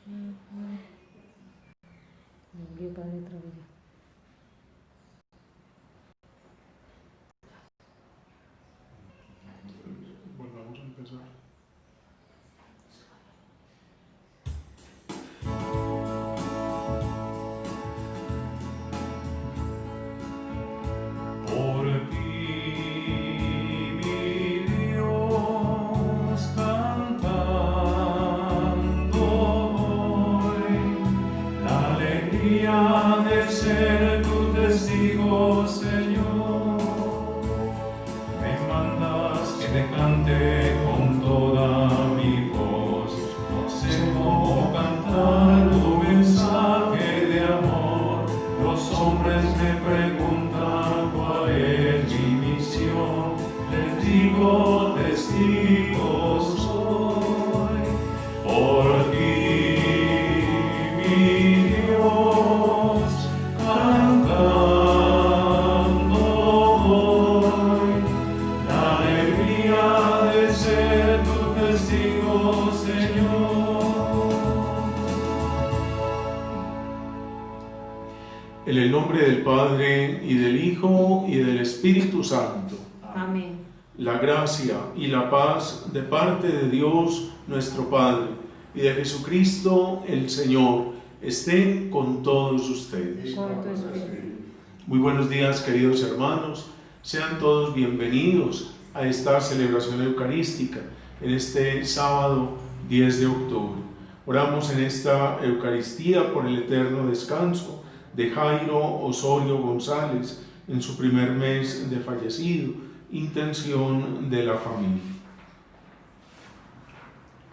Envío Padre Travilla. Volvamos a empezar. Por ti, mi Dios, cantando voy, la alegría de ser tu testigo, Señor. Me mandas que te cante con toda mi voz, no sé cómo cantar tu mensaje de amor. Los hombres me preguntan cuál es mi misión, les digo testigo soy. Por ti, mi Dios, cantando voy, la alegría de ser tu testigo, Señor. En el nombre del Padre, y del Hijo, y del Espíritu Santo. Amén. La gracia y la paz de parte de Dios nuestro Padre y de Jesucristo el Señor estén con todos ustedes. Con tu espíritu. Muy buenos días, queridos hermanos. Sean todos bienvenidos a esta celebración eucarística en este sábado 10 de octubre. Oramos en esta Eucaristía por el eterno descanso de Jairo Osorio González en su primer mes de fallecido, intención de la familia.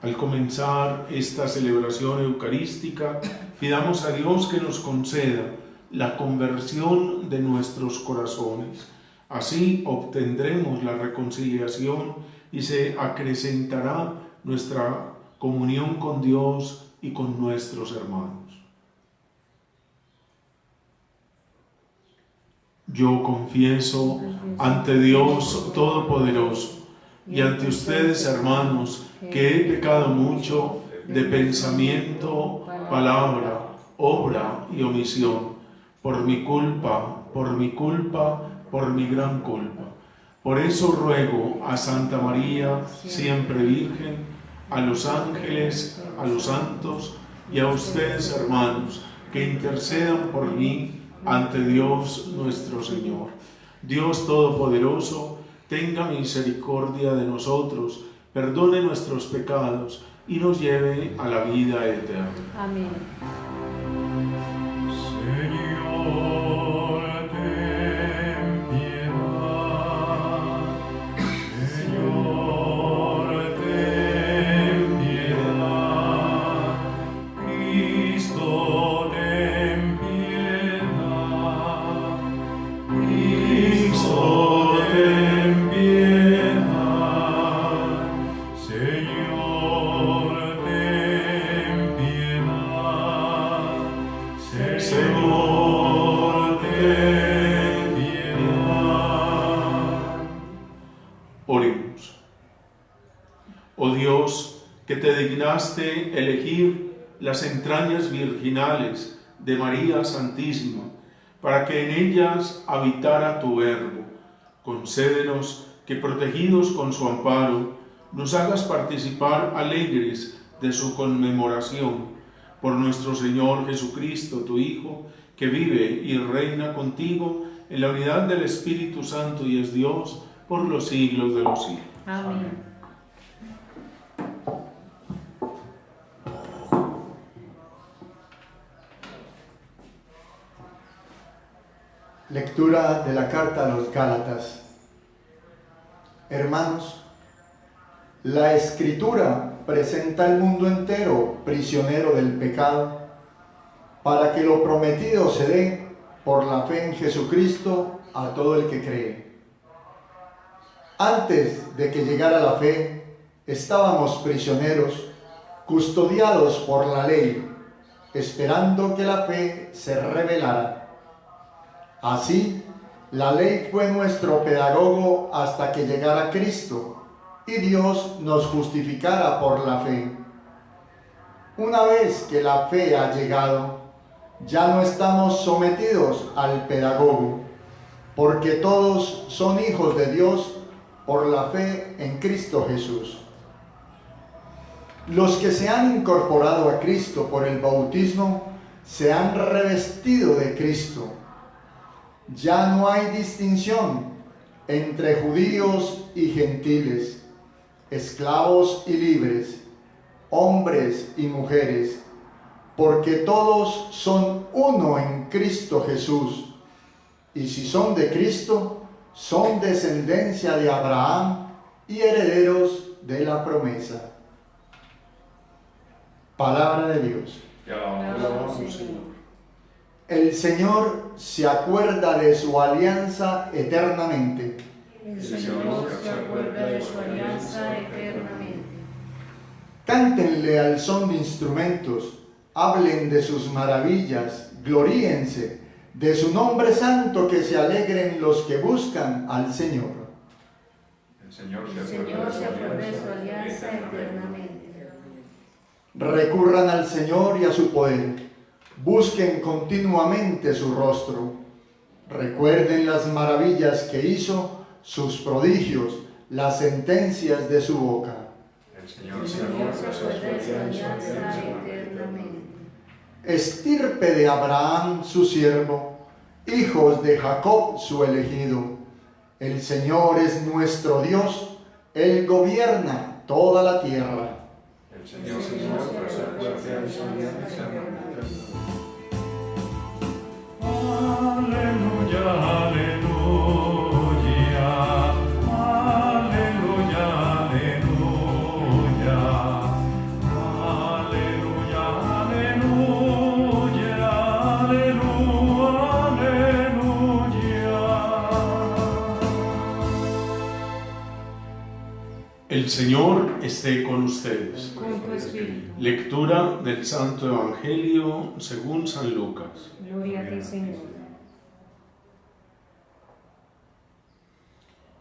Al comenzar esta celebración eucarística, pidamos a Dios que nos conceda la conversión de nuestros corazones. Así obtendremos la reconciliación y se acrecentará nuestra comunión con Dios y con nuestros hermanos. Yo confieso ante Dios Todopoderoso y ante ustedes, hermanos, que he pecado mucho de pensamiento, palabra, obra y omisión, por mi culpa, por mi gran culpa. Por eso ruego a Santa María, siempre Virgen, a los ángeles, a los santos y a ustedes, hermanos, que intercedan por mí ante Dios nuestro Señor. Dios Todopoderoso, tenga misericordia de nosotros, perdone nuestros pecados y nos lleve a la vida eterna. Amén. Señor, ten piedad. Señor, ten piedad. Cristo, ten piedad. Cristo, ten piedad. Señor, ten piedad. Señor, ten piedad. Oremos. Oh Dios, que te dignaste elegir las entrañas virginales de María Santísima, para que en ellas habitara tu Verbo, concédenos que, protegidos con su amparo, nos hagas participar alegres de su conmemoración. Por nuestro Señor Jesucristo, tu Hijo, que vive y reina contigo en la unidad del Espíritu Santo y es Dios por los siglos de los siglos. Amén. Lectura de la carta a los Gálatas. Hermanos, la Escritura presenta al mundo entero prisionero del pecado, para que lo prometido se dé por la fe en Jesucristo a todo el que cree. Antes de que llegara la fe, estábamos prisioneros, custodiados por la ley, esperando que la fe se revelara. Así, la ley fue nuestro pedagogo hasta que llegara Cristo y Dios nos justificara por la fe. Una vez que la fe ha llegado, ya no estamos sometidos al pedagogo, porque todos son hijos de Dios por la fe en Cristo Jesús. Los que se han incorporado a Cristo por el bautismo se han revestido de Cristo. Ya no hay distinción entre judíos y gentiles, esclavos y libres, hombres y mujeres, porque todos son uno en Cristo Jesús. Y si son de Cristo, son descendencia de Abraham y herederos de la promesa. Palabra de Dios. El Señor se acuerda de su alianza eternamente. El Señor se acuerda de su alianza eternamente. Cántenle al son de instrumentos, hablen de sus maravillas, gloríense de su nombre santo, que se alegren los que buscan al Señor. El Señor se acuerda de su alianza eternamente. Recurran al Señor y a su poder, busquen continuamente su rostro. Recuerden las maravillas que hizo, sus prodigios, las sentencias de su boca. El Señor se acuerda de su alianza eternamente. Estirpe de Abraham su siervo, hijos de Jacob su elegido. El Señor es nuestro Dios, Él gobierna toda la tierra. El Señor se acuerda de su alianza eternamente. Aleluya, aleluya, aleluya, aleluya, aleluya, aleluya, aleluya. El Señor esté con ustedes. Con tu espíritu. Lectura del Santo Evangelio según San Lucas. Gloria a ti, Señor.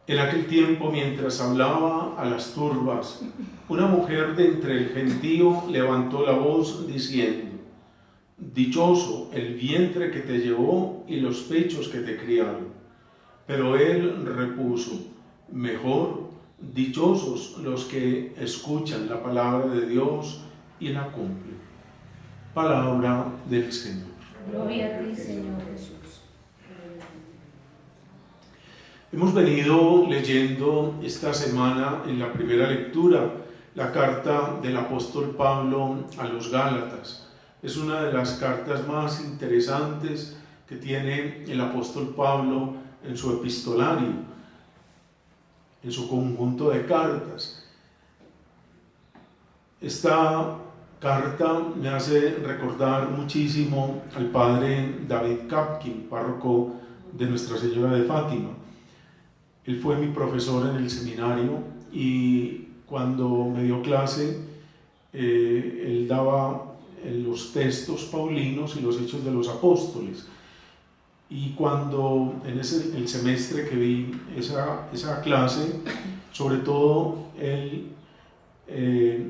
En aquel tiempo, mientras hablaba a las turbas, una mujer de entre el gentío levantó la voz diciendo: Dichoso el vientre que te llevó y los pechos que te criaron. Pero él repuso: Mejor, dichosos los que escuchan la palabra de Dios y la cumplen. Palabra del Señor. Gloria a ti, Señor Jesús. Hemos venido leyendo esta semana en la primera lectura la carta del apóstol Pablo a los Gálatas. Es una de las cartas más interesantes que tiene el apóstol Pablo en su epistolario, en su conjunto de cartas. Esta carta me hace recordar muchísimo al padre David Kapkin, párroco de Nuestra Señora de Fátima. Él fue mi profesor en el seminario y cuando me dio clase, él daba los textos paulinos y los hechos de los apóstoles. Y cuando en el semestre que vi esa clase, sobre todo él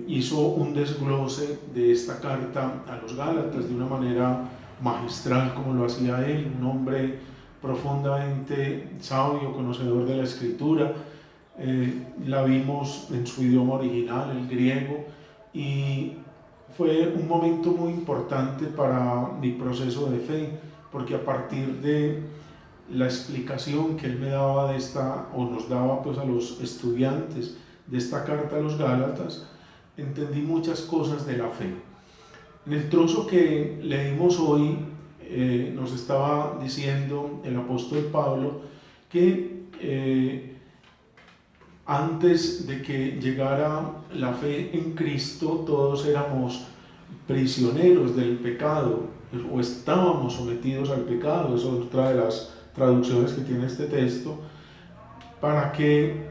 hizo un desglose de esta carta a los Gálatas de una manera magistral, como lo hacía él, un hombre profundamente sabio, conocedor de la Escritura. La vimos en su idioma original, el griego, y fue un momento muy importante para mi proceso de fe, porque a partir de la explicación que él me daba de esta, o nos daba pues a los estudiantes de esta carta a los Gálatas, entendí muchas cosas de la fe. En el trozo que leímos hoy, nos estaba diciendo el apóstol Pablo que antes de que llegara la fe en Cristo, todos éramos prisioneros del pecado o estábamos sometidos al pecado. Eso es otra de las traducciones que tiene este texto, para que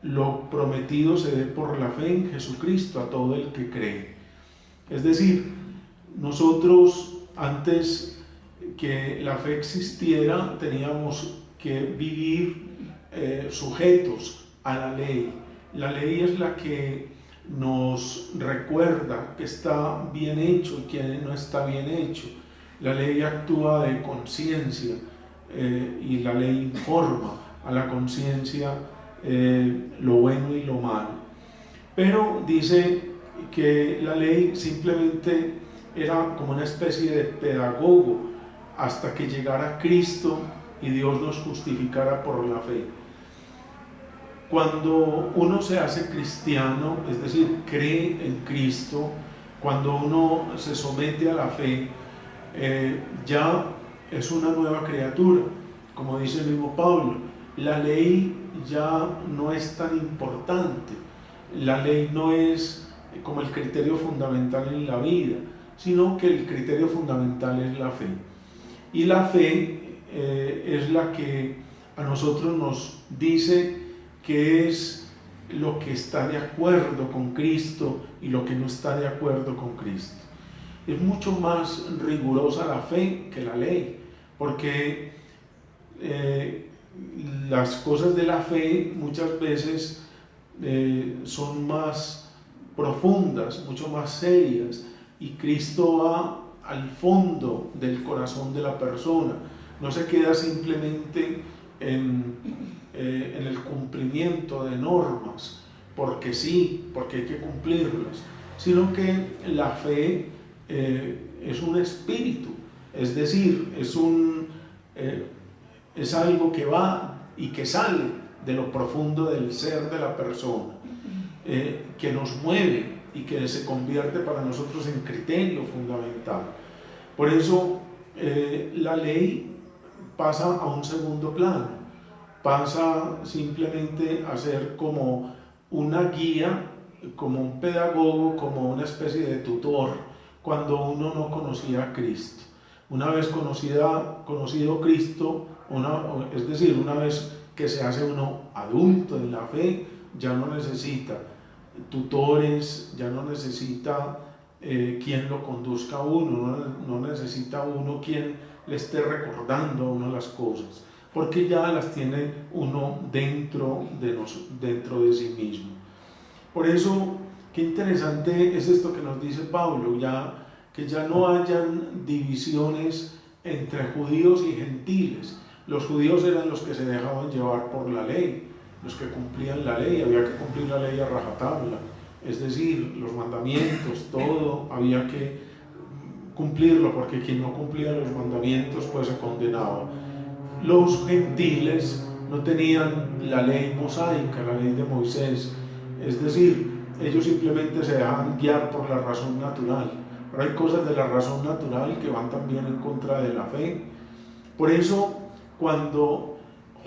lo prometido se dé por la fe en Jesucristo a todo el que cree. Es decir, nosotros, antes que la fe existiera, teníamos que vivir sujetos a la ley. La ley es la que nos recuerda que está bien hecho y que no está bien hecho. La ley actúa de conciencia y la ley informa a la conciencia lo bueno y lo malo. Pero dice que la ley simplemente era como una especie de pedagogo hasta que llegara Cristo y Dios nos justificara por la fe. Cuando uno se hace cristiano, es decir, cree en Cristo, cuando uno se somete a la fe, ya es una nueva criatura. Como dice el mismo Pablo, la ley ya no es tan importante. La ley no es como el criterio fundamental en la vida, sino que el criterio fundamental es la fe. Y la fe es la que a nosotros nos dice qué es lo que está de acuerdo con Cristo y lo que no está de acuerdo con Cristo. Es mucho más rigurosa la fe que la ley, porque las cosas de la fe muchas veces son más profundas, mucho más serias, y Cristo va al fondo del corazón de la persona, no se queda simplemente en el cumplimiento de normas, porque sí, porque hay que cumplirlas, sino que la fe es un espíritu, es decir, es algo que va y que sale de lo profundo del ser de la persona, que nos mueve y que se convierte para nosotros en criterio fundamental. Por eso la ley pasa a un segundo plano, pasa simplemente a ser como una guía, como un pedagogo, como una especie de tutor, cuando uno no conocía a Cristo. Una vez conocido Cristo, es decir, una vez que se hace uno adulto en la fe, ya no necesita tutores, ya no necesita quien lo conduzca a uno, no necesita uno quien le esté recordando a uno las cosas, porque ya las tiene uno dentro de sí mismo. Por eso, qué interesante es esto que nos dice Pablo, que ya no hayan divisiones entre judíos y gentiles. Los judíos eran los que se dejaban llevar por la ley, los que cumplían la ley, había que cumplir la ley a rajatabla, es decir, los mandamientos, todo había que cumplirlo, porque quien no cumplía los mandamientos pues se condenaba. Los gentiles no tenían la ley mosaica, la ley de Moisés, es decir, ellos simplemente se dejaban guiar por la razón natural, pero hay cosas de la razón natural que van también en contra de la fe. Por eso, cuando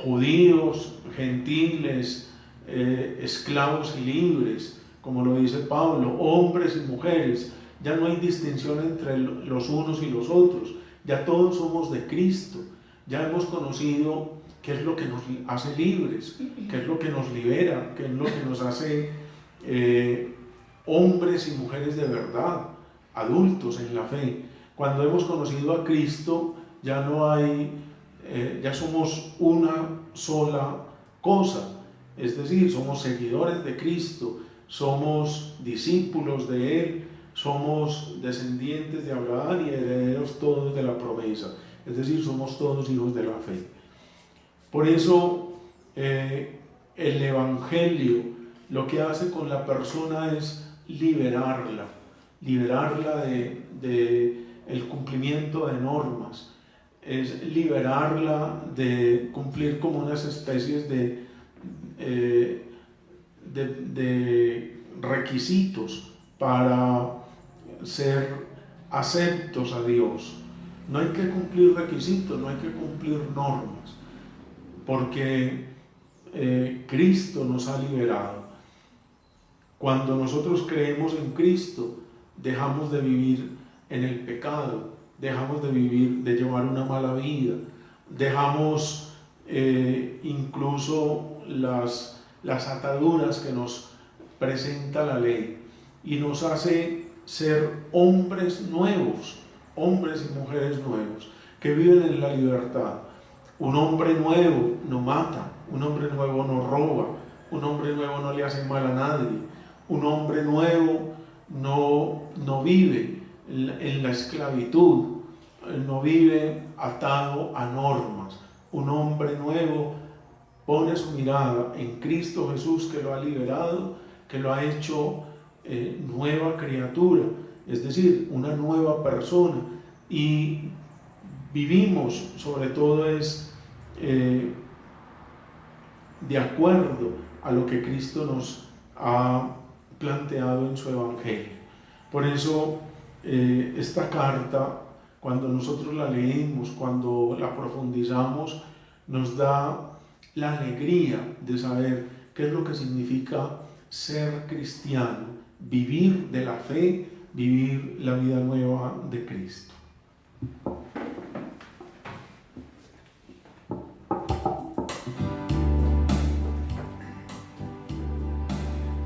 judíos, gentiles, esclavos y libres, como lo dice Pablo, hombres y mujeres, ya no hay distinción entre los unos y los otros, ya todos somos de Cristo, ya hemos conocido qué es lo que nos hace libres, qué es lo que nos libera, qué es lo que nos hace hombres y mujeres de verdad, adultos en la fe. Cuando hemos conocido a Cristo, ya no hay, ya somos una sola cosa, es decir, somos seguidores de Cristo, somos discípulos de Él, somos descendientes de Abraham y herederos todos de la promesa, es decir, somos todos hijos de la fe. Por eso el Evangelio lo que hace con la persona es liberarla de el cumplimiento de normas, es liberarla de cumplir como unas especies de requisitos para ser aceptos a Dios. No hay que cumplir requisitos, no hay que cumplir normas, porque Cristo nos ha liberado. Cuando nosotros creemos en Cristo, dejamos de vivir en el pecado, dejamos de llevar una mala vida, dejamos incluso las ataduras que nos presenta la ley y nos hace ser hombres nuevos, hombres y mujeres nuevos, que viven en la libertad. Un hombre nuevo no mata, un hombre nuevo no roba, un hombre nuevo no le hace mal a nadie, Un hombre nuevo no vive en la esclavitud, no vive atado a normas. Un hombre nuevo pone su mirada en Cristo Jesús, que lo ha liberado, que lo ha hecho nueva criatura, es decir, una nueva persona. Y vivimos, sobre todo, de acuerdo a lo que Cristo nos ha planteado en su Evangelio. Por eso esta carta, cuando nosotros la leemos, cuando la profundizamos, nos da la alegría de saber qué es lo que significa ser cristiano, vivir de la fe, vivir la vida nueva de Cristo.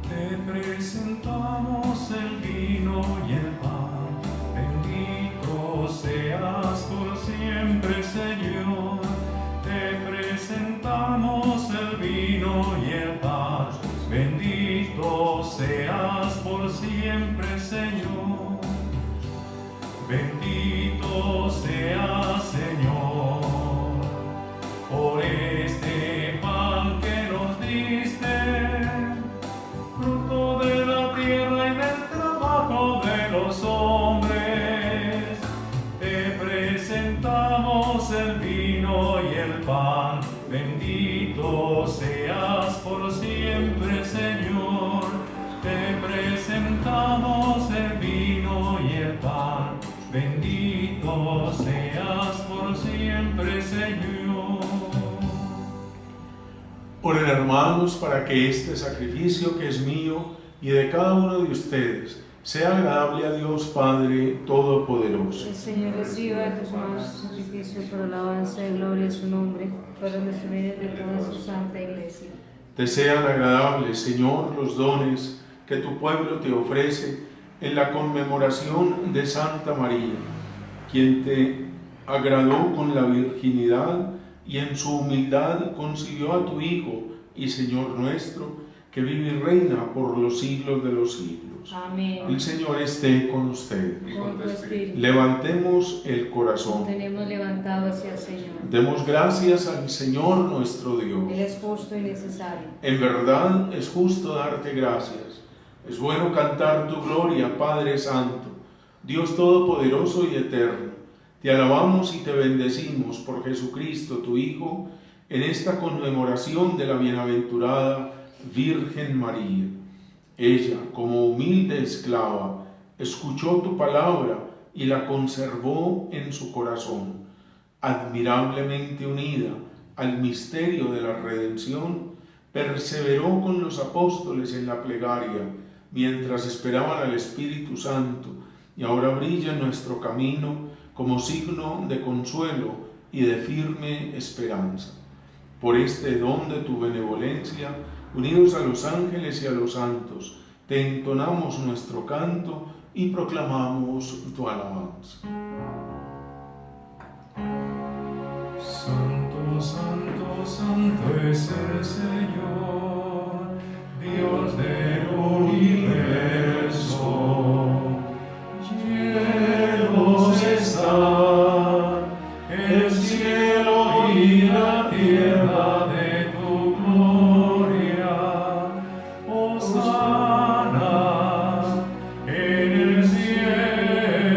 Te presentamos el vino y el pan, bendito seas por siempre, Señor. Te presentamos el vino y el pan, bendito seas por siempre, Señor. Bendito seas, Señor, por este pan que nos diste, fruto de la tierra y del trabajo de los hombres. Te presentamos el vino y el pan, bendito seas por siempre, Señor. Te presentamos el vino y el pan, bendito seas por siempre, Señor. Oren, hermanos, para que este sacrificio que es mío y de cada uno de ustedes sea agradable a Dios Padre Todopoderoso. El Señor reciba de tus manos el sacrificio por alabanza y gloria a su nombre, para nuestro bien de toda su santa iglesia. Te sean agradables, Señor, los dones que tu pueblo te ofrece en la conmemoración de Santa María, quien te agradó con la virginidad y en su humildad concibió a tu Hijo y Señor nuestro, que vive y reina por los siglos de los siglos. Amén. El Señor esté con ustedes. Con tu espíritu. Levantemos el corazón. Tenemos levantado hacia el Señor. Demos gracias al Señor nuestro Dios. Él es justo y necesario. En verdad es justo darte gracias. Es bueno cantar tu gloria, Padre Santo, Dios Todopoderoso y Eterno. Te alabamos y te bendecimos por Jesucristo, tu Hijo, en esta conmemoración de la bienaventurada Virgen María. Ella, como humilde esclava, escuchó tu palabra y la conservó en su corazón. Admirablemente unida al misterio de la redención, perseveró con los apóstoles en la plegaria, mientras esperaban al Espíritu Santo, y ahora brilla en nuestro camino como signo de consuelo y de firme esperanza. Por este don de tu benevolencia, unidos a los ángeles y a los santos, te entonamos nuestro canto y proclamamos tu alabanza. Santo, santo, santo es el Señor, Dios del universo. Llenos está el cielo y la tierra de tu gloria. Hosana en el cielo.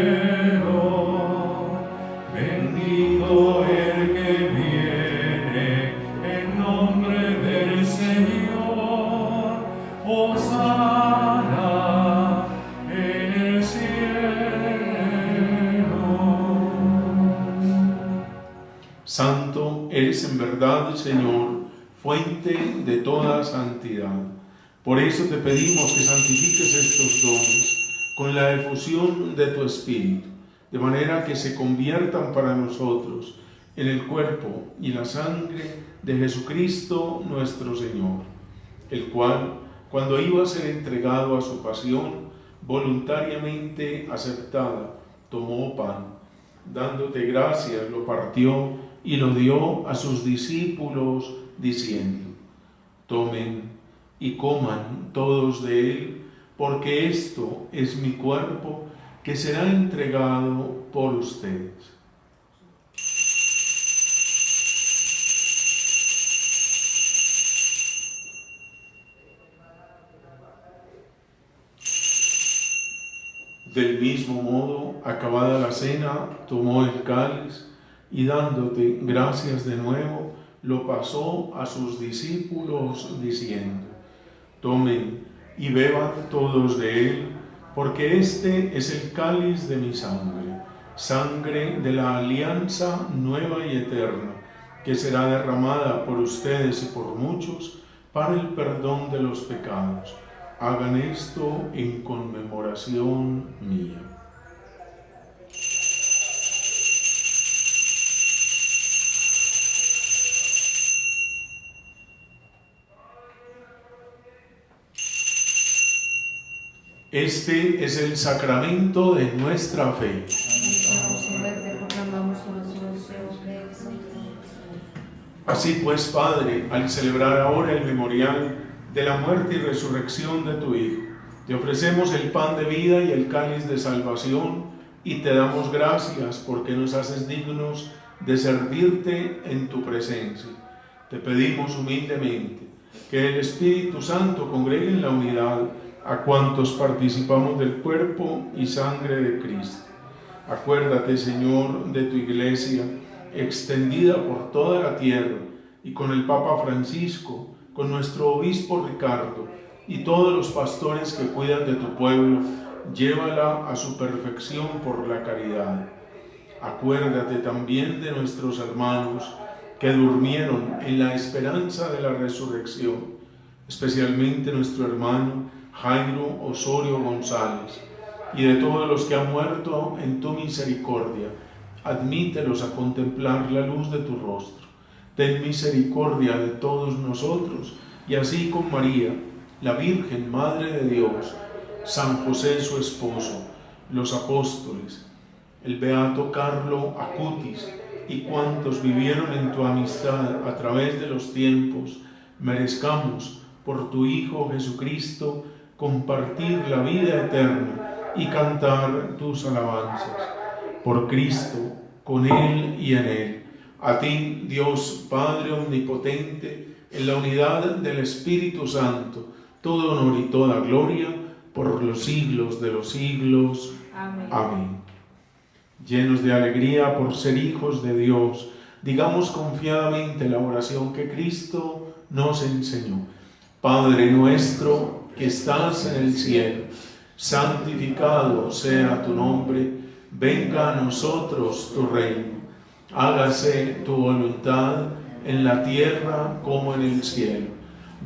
Bendito el que viene en nombre del Señor. Hosana en el cielo. Santo eres en verdad, Señor, fuente de toda santidad. Por eso te pedimos que santifiques estos dones con la efusión de tu Espíritu, de manera que se conviertan para nosotros en el cuerpo y la sangre de Jesucristo nuestro Señor, el cual, cuando iba a ser entregado a su pasión, voluntariamente aceptada, tomó pan, dándote gracias, lo partió y lo dio a sus discípulos, diciendo: tomen y coman todos de él, porque esto es mi cuerpo que será entregado por ustedes. Del mismo modo, acabada la cena, tomó el cáliz y dándote gracias de nuevo, lo pasó a sus discípulos diciendo: tomen y beban todos de él, porque este es el cáliz de mi sangre, sangre de la alianza nueva y eterna, que será derramada por ustedes y por muchos para el perdón de los pecados. Hagan esto en conmemoración mía. Este es el sacramento de nuestra fe. Así pues, Padre, al celebrar ahora el memorial de la muerte y resurrección de tu Hijo, te ofrecemos el pan de vida y el cáliz de salvación y te damos gracias porque nos haces dignos de servirte en tu presencia. Te pedimos humildemente que el Espíritu Santo congregue en la unidad a cuantos participamos del cuerpo y sangre de Cristo. Acuérdate, Señor, de tu Iglesia, extendida por toda la tierra, y con el Papa Francisco, con nuestro obispo Ricardo, y todos los pastores que cuidan de tu pueblo, llévala a su perfección por la caridad. Acuérdate también de nuestros hermanos que durmieron en la esperanza de la resurrección, especialmente nuestro hermano Jairo Osorio González, y de todos los que han muerto en tu misericordia. Admítelos a contemplar la luz de tu rostro. Ten misericordia de todos nosotros, y así con María, la Virgen Madre de Dios, San José su esposo, los apóstoles, el beato Carlo Acutis y cuantos vivieron en tu amistad a través de los tiempos, merezcamos por tu Hijo Jesucristo compartir la vida eterna y cantar tus alabanzas. Por Cristo, con Él y en Él, a ti, Dios Padre Omnipotente, en la unidad del Espíritu Santo, todo honor y toda gloria por los siglos de los siglos. Amén. Amén. Llenos de alegría por ser hijos de Dios, digamos confiadamente la oración que Cristo nos enseñó. Padre nuestro que estás en el cielo, santificado sea tu nombre, venga a nosotros tu reino, hágase tu voluntad en la tierra como en el cielo.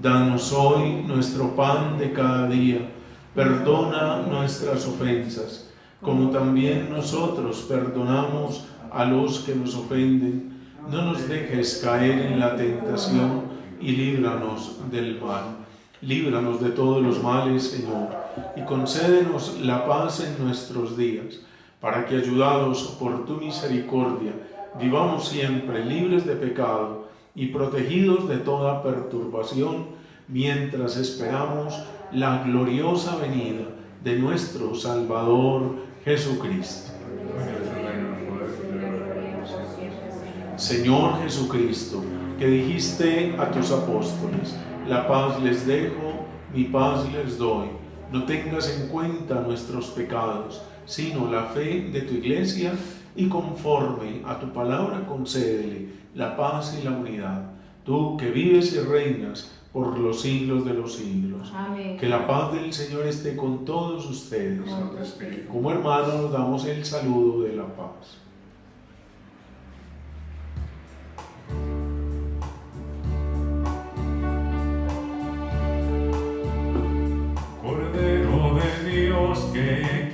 Danos hoy nuestro pan de cada día, perdona nuestras ofensas, como también nosotros perdonamos a los que nos ofenden. No nos dejes caer en la tentación y líbranos del mal. Líbranos de todos los males, Señor, y concédenos la paz en nuestros días, para que, ayudados por tu misericordia, vivamos siempre libres de pecado y protegidos de toda perturbación, mientras esperamos la gloriosa venida de nuestro Salvador Jesucristo. Señor Jesucristo, que dijiste a tus apóstoles: la paz les dejo, mi paz les doy. No tengas en cuenta nuestros pecados, sino la fe de tu Iglesia, y conforme a tu palabra concédele la paz y la unidad. Tú que vives y reinas por los siglos de los siglos. Amén. Que la paz del Señor esté con todos ustedes. Como hermanos nos damos el saludo de la paz. Cordero de Dios que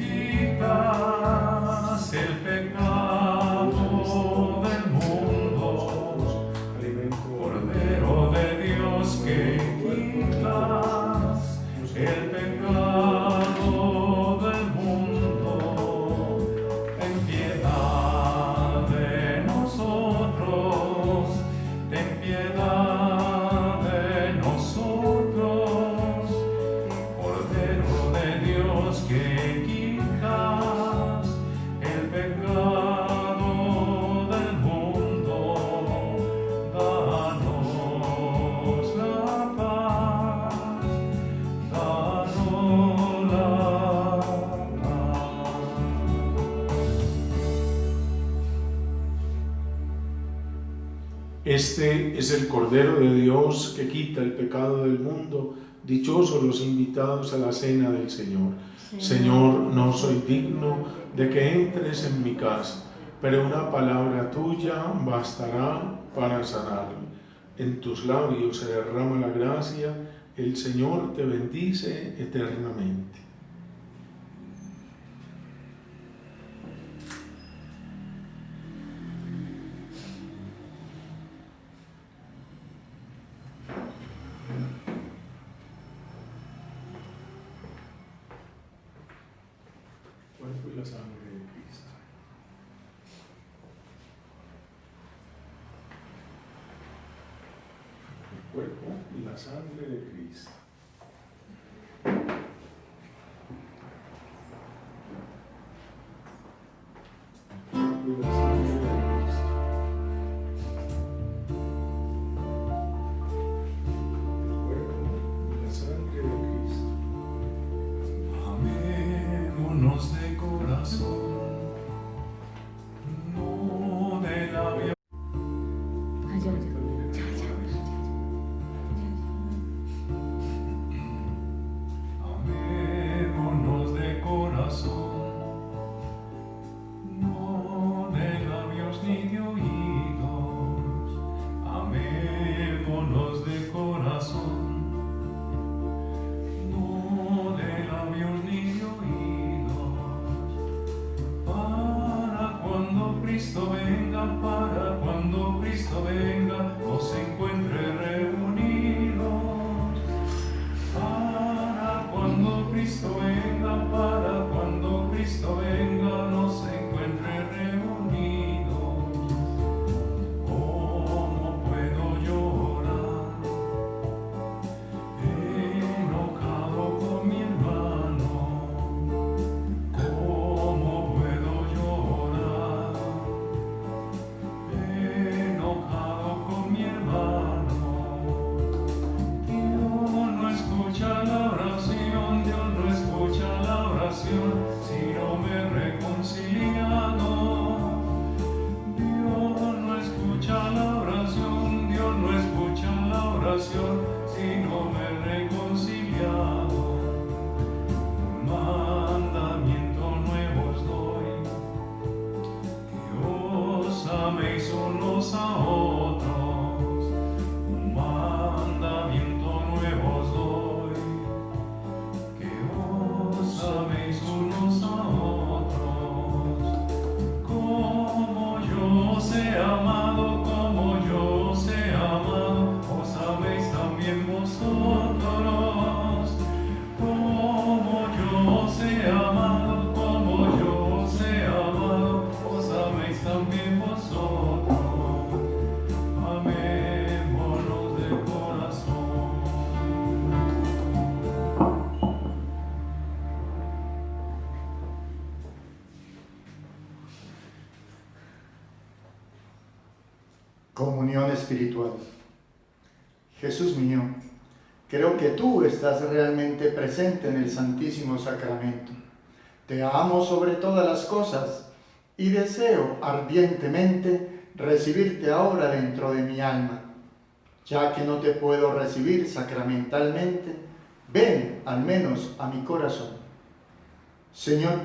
quitas el pecado del mundo, Cordero de Dios que quitas el pecado del mundo, ten piedad de nosotros, ten piedad de nosotros. Cordero de Este es el Cordero de Dios que quita el pecado del mundo. Dichosos los invitados a la cena del Señor. Señor, no soy digno de que entres en mi casa, pero una palabra tuya bastará para sanarme. En tus labios se derrama la gracia, el Señor te bendice eternamente. Cuerpo y la sangre de Cristo. El cuerpo y la sangre de Cristo. El cuerpo y la sangre de Cristo. El cuerpo y la sangre de Cristo. Amémonos de corazón, no de labio. Ay, ya, ya. Amémonos de corazón, no de labios ni de oídos. Amémonos de corazón, no de labios ni de oídos. Para cuando Cristo venga, para cuando Cristo venga, nos encuentre reunidos. Para cuando Cristo venga, para cuando Cristo venga, nos encuentre reunidos. ¿Cómo puedo llorar enojado con mi hermano? ¿Cómo puedo llorar enojado con mi hermano? Dios no escucha la oración, Dios no escucha la oración si no me he reconciliado. Dios no escucha la oración, Dios no escucha la oración si no me he reconciliado. Un mandamiento nuevo os doy, que os améis unos a otros. Un mandamiento nuevo os doy, que os améis unos a otros. Como yo os he amado, como yo os he amado, os améis también vosotros. Como yo os he amado, como yo os he amado, os améis también vosotros. Amémonos de corazón. Comunión espiritual. Jesús mío, creo que tú estás realmente presente en el Santísimo Sacramento. Te amo sobre todas las cosas y deseo ardientemente recibirte ahora dentro de mi alma. Ya que no te puedo recibir sacramentalmente, ven al menos a mi corazón. Señor,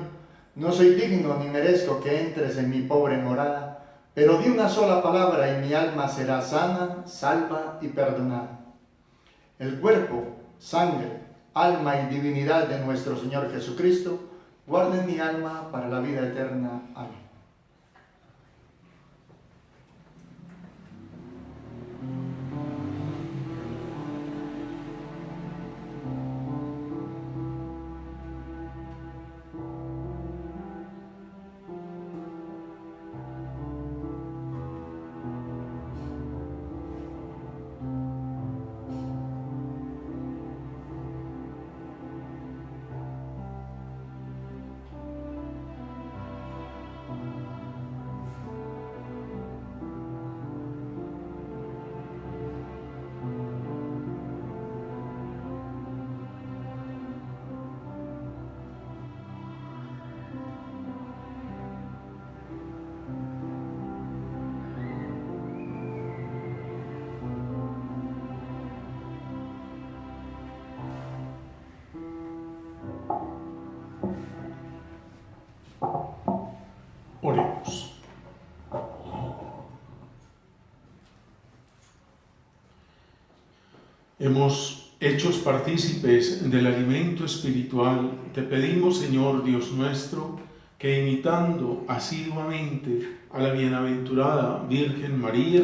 no soy digno ni merezco que entres en mi pobre morada, pero di una sola palabra y mi alma será sana, salva y perdonada. El cuerpo, sangre, alma y divinidad de nuestro Señor Jesucristo guarden mi alma para la vida eterna. Amén. hemos hechos partícipes del alimento espiritual, te pedimos, Señor Dios nuestro, que imitando asiduamente a la bienaventurada Virgen María,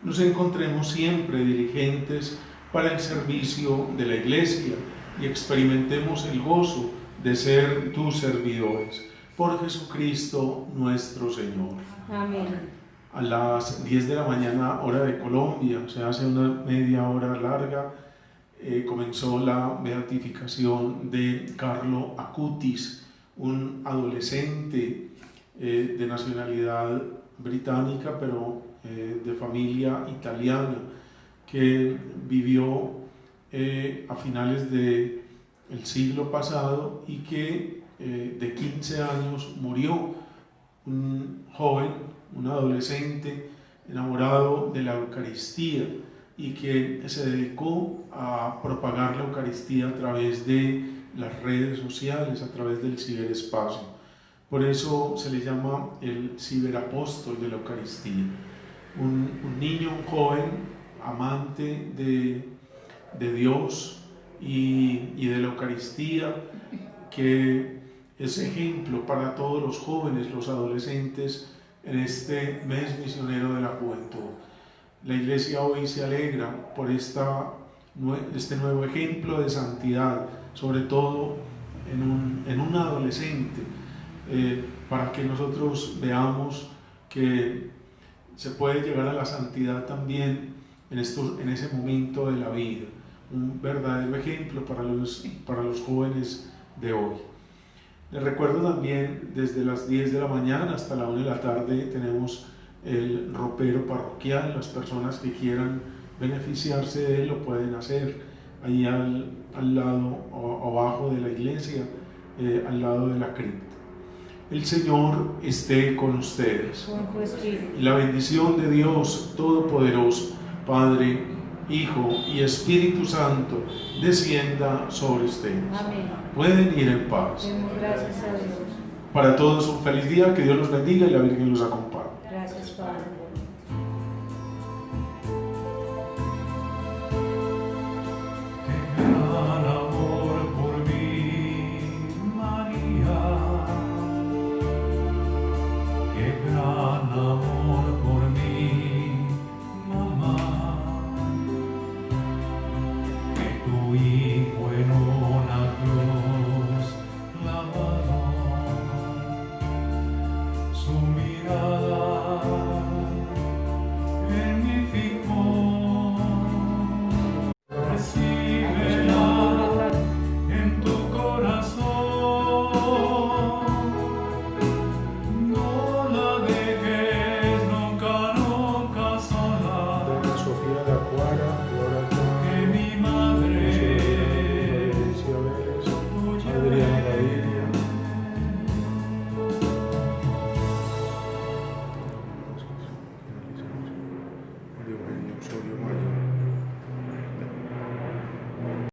nos encontremos siempre diligentes para el servicio de la Iglesia y experimentemos el gozo de ser tus servidores. Por Jesucristo nuestro Señor. Amén. A las 10 de la mañana, hora de Colombia, o sea, hace una media hora larga, comenzó la beatificación de Carlo Acutis, un adolescente de nacionalidad británica, pero de familia italiana, que vivió a finales del siglo pasado y que de 15 años murió. Un joven, un adolescente enamorado de la Eucaristía y que se dedicó a propagar la Eucaristía a través de las redes sociales, a través del ciberespacio. Por eso se le llama el ciberapóstol de la Eucaristía. Un niño, un joven, amante de Dios y de la Eucaristía, que es ejemplo para todos los jóvenes, los adolescentes, en este mes misionero de la juventud. La Iglesia hoy se alegra por este nuevo ejemplo de santidad, sobre todo en un adolescente, para que nosotros veamos que se puede llegar a la santidad también en ese momento de la vida. Un verdadero ejemplo para los jóvenes de hoy. Les recuerdo también, desde las 10 de la mañana hasta la 1 de la tarde tenemos el ropero parroquial. Las personas que quieran beneficiarse de él lo pueden hacer ahí al lado o abajo de la iglesia, al lado de la cripta. El Señor esté con ustedes. Con tu espíritu. Y la bendición de Dios Todopoderoso, Padre, Hijo y Espíritu Santo, descienda sobre ustedes. Amén. Pueden ir en paz. Demos gracias a Dios. Para todos un feliz día, que Dios los bendiga y la Virgen los acompañe. Gracias, Padre. Qué gran amor por mí, María. Qué gran amor por mí, mamá. Que tu hijo en una cruz clavado, su